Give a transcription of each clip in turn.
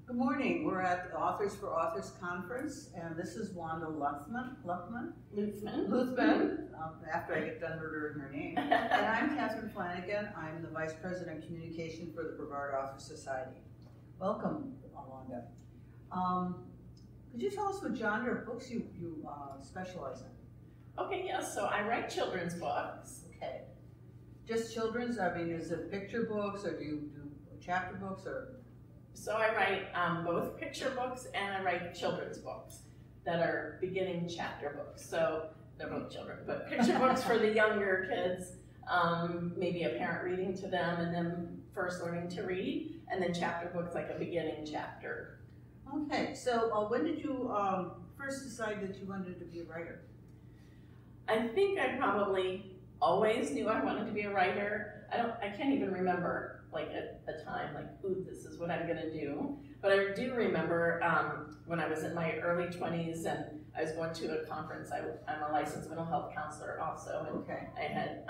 Good morning. We're at the Authors for Authors Conference, and this is Wanda Luthman. After I get done murdering her name. And I'm Catherine Flanagan. I'm the Vice President of Communication for the Brevard Author Society. Welcome, Wanda. Could you tell us what genre of books you specialize in? Okay, yes. So I write children's books. Okay. Just children's? I mean, is it picture books, or do you do chapter books, or? So I write both picture books and I write children's books that are beginning chapter books. So they're both children, but picture books for the younger kids, maybe a parent reading to them and them first learning to read, and then chapter books like a beginning chapter. Okay, so when did you first decide that you wanted to be a writer? I think I probably always knew I wanted to be a writer. I can't even remember like a time like, ooh, this is what I'm gonna do. But I do remember when I was in my early 20s and I was going to a conference. I'm a licensed mental health counselor also, and okay. I had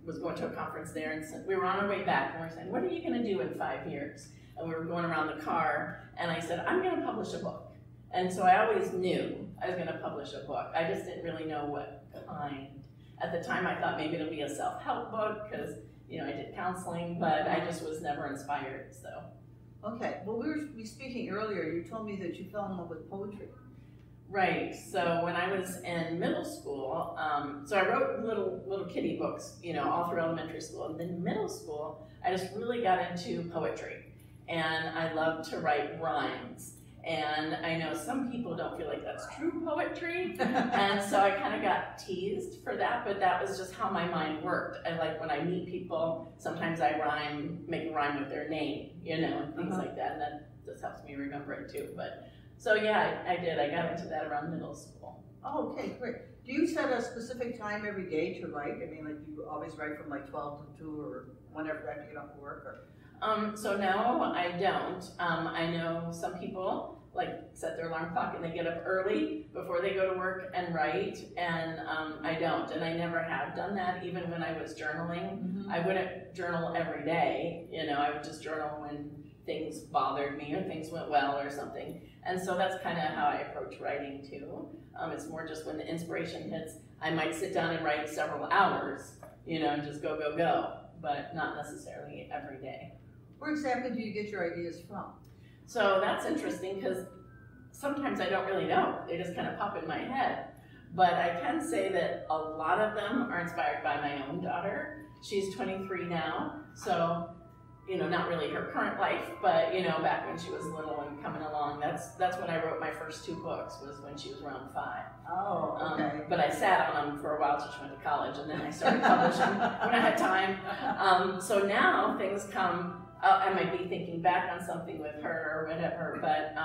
was going to a conference there, and we were on our way back, and we were saying, what are you gonna do in 5 years? And we were going around the car, and I said, I'm gonna publish a book. And so I always knew I was gonna publish a book. I just didn't really know what kind. At the time, I thought maybe it'll be a self-help book, because I did counseling, but I just was never inspired, so. Okay, well, we were speaking earlier, you told me that you fell in love with poetry. Right, so when I was in middle school, so I wrote little kiddie books, all through elementary school, and then middle school, I just really got into poetry, and I loved to write rhymes. And I know some people don't feel like that's true poetry, and so I kind of got teased for that, but that was just how my mind worked. I like when I meet people, sometimes I make a rhyme with their name, and things like that, and that just helps me remember it too. But so yeah, I did. I got into that around middle school. Oh, okay, great. Do you set a specific time every day to write? I mean, like you always write from like 12 to 2 or whenever after you get off work? Or? So no, I don't. I know some people like set their alarm clock and they get up early before they go to work and write, and I don't, and I never have done that. Even when I was journaling, I wouldn't journal every day. I would just journal when things bothered me or things went well or something. And so that's kind of how I approach writing too. It's more just when the inspiration hits, I might sit down and write several hours, and just go, but not necessarily every day. Where exactly do you get your ideas from? So that's interesting because sometimes I don't really know. They just kind of pop in my head. But I can say that a lot of them are inspired by my own daughter. She's 23 now, so not really her current life, but back when she was little and coming along, that's when I wrote my first 2 books, was when she was around 5. Oh, okay. But I sat on them for a while till she went to college, and then I started publishing when I had time. So now things come. I might be thinking back on something with her or whatever, but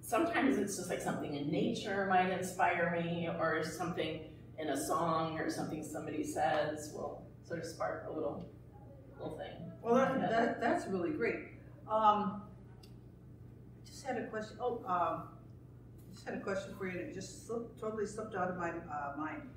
sometimes it's just like something in nature might inspire me, or something in a song or something somebody says will sort of spark a little thing. Well, that's really great. Just had a question. Just had a question for you, and it just totally slipped out of my mind.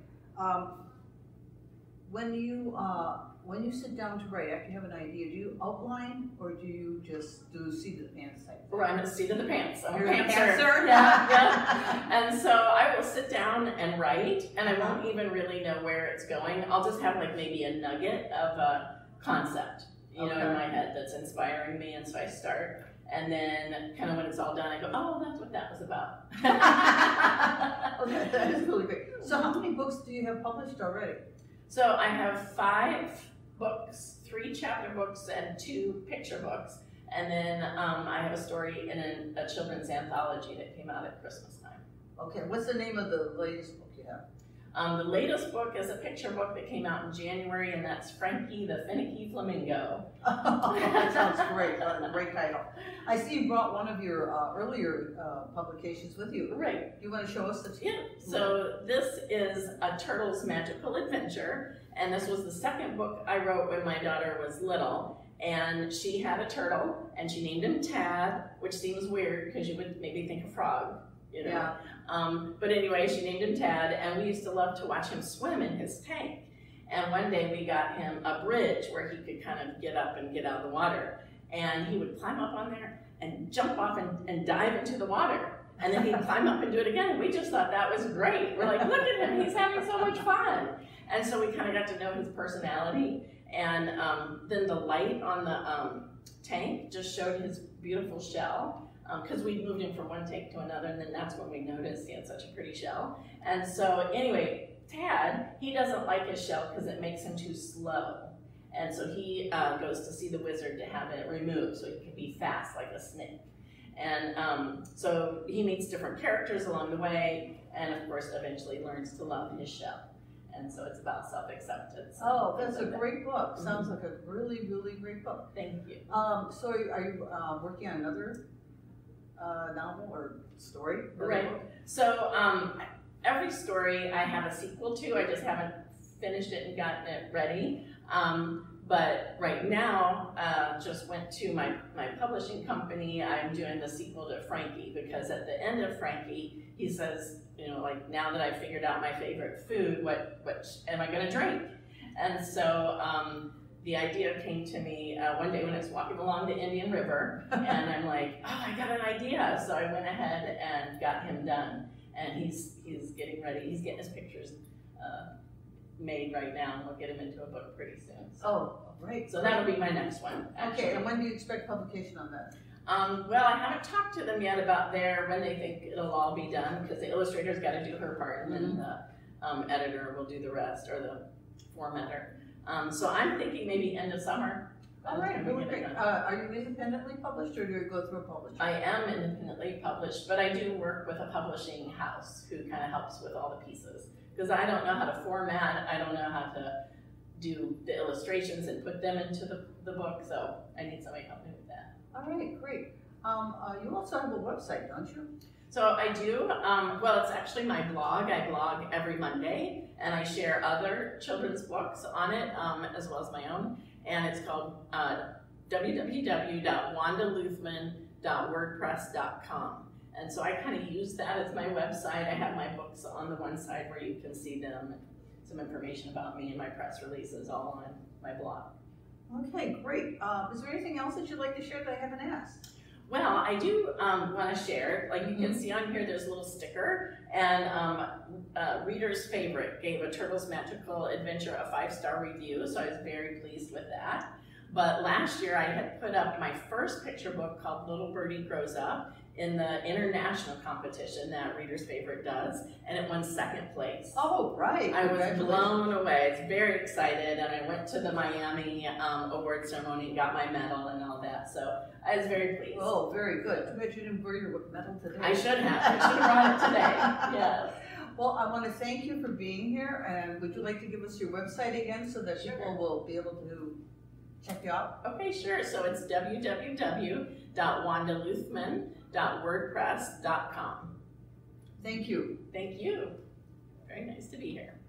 When you sit down to write, after you have an idea, do you outline or do you just do seat of the pants type? Right, I'm a seat of the pants. I'm You're a pantser. Yeah. And so I will sit down and write, and I won't even really know where it's going. I'll just have like maybe a nugget of a concept, in my head that's inspiring me, and so I start. And then kind of when it's all done, I go, oh, that's what that was about. Okay, that is really great. So how many books do you have published already? So I have 5 books, 3 chapter books and 2 picture books. And then I have a story in a children's anthology that came out at Christmas time. Okay, what's the name of the latest book you have? The latest book is a picture book that came out in January, and that's Frankie the Finicky Flamingo. Oh, that sounds great. A great title. I see you brought one of your earlier publications with you. Right. Do you want to show us the Yeah. So this is A Turtle's Magical Adventure, and this was the second book I wrote when my daughter was little. And she had a turtle, and she named him Tad, which seems weird because you would maybe think a frog, Yeah. But anyway, she named him Tad, and we used to love to watch him swim in his tank. And one day we got him a bridge where he could kind of get up and get out of the water. and he would climb up on there and jump off and dive into the water. And then he'd climb up and do it again. And we just thought that was great. We're like, look at him, he's having so much fun. And so we kind of got to know his personality. And then the light on the tank just showed his beautiful shell, because we moved him from one tank to another, and then that's when we noticed he had such a pretty shell. And so anyway, Tad, he doesn't like his shell because it makes him too slow. And so he goes to see the wizard to have it removed so he can be fast like a snake. And so he meets different characters along the way, and of course eventually learns to love his shell. And so it's about self-acceptance. Oh, that's a great book. Sounds like a really, really great book. Thank you. So are you working on another novel or story? Right. Book? So every story I have a sequel to. I just haven't finished it and gotten it ready. But right now, just went to my publishing company. I'm doing the sequel to Frankie, because at the end of Frankie, he says, you know, like, now that I've figured out my favorite food, what am I gonna drink? And so the idea came to me one day when I was walking along the Indian River, and I'm like, oh, I got an idea. So I went ahead and got him done. And he's getting ready, he's getting his pictures made right now, and we'll get him into a book pretty soon. So. Oh, great. So that'll be my next one. Actually. Okay, and when do you expect publication on that? Well, I haven't talked to them yet about when they think it'll all be done, because the illustrator's got to do her part, and then the editor will do the rest, or the formatter. So I'm thinking maybe end of summer. All right, really great. Are you independently published, or do you go through a publisher? I am independently published, but I do work with a publishing house who kind of helps with all the pieces. Because I don't know how to format, I don't know how to do the illustrations and put them into the book, so I need somebody to help me with that. All right, great. You also have a website, don't you? So I do. Well, it's actually my blog. I blog every Monday, and I share other children's books on it, as well as my own. And it's called www.wandaluthman.wordpress.com. And so I kind of use that as my website. I have my books on the one side where you can see them, and some information about me and my press releases all on my blog. Okay, great. Is there anything else that you'd like to share that I haven't asked? Well, I do want to share, like you can see on here, there's a little sticker, and Reader's Favorite gave A Turtle's Magical Adventure a 5-star review, so I was very pleased with that. But last year I had put up my first picture book called Little Birdie Grows Up in the international competition that Reader's Favorite does, and it won 2nd place. Oh, right. I was blown away. I was very excited, and I went to the Miami award ceremony and got my medal and all that, so I was very pleased. Oh, very good. Too bad you didn't bring your medal today. I should have. I should have brought it today. Yes. Well, I want to thank you for being here, and would you like to give us your website again so that people will be able to check you out? Okay, sure. So it's www.wandaluthman.wordpress.com. Thank you. Thank you. Very nice to be here.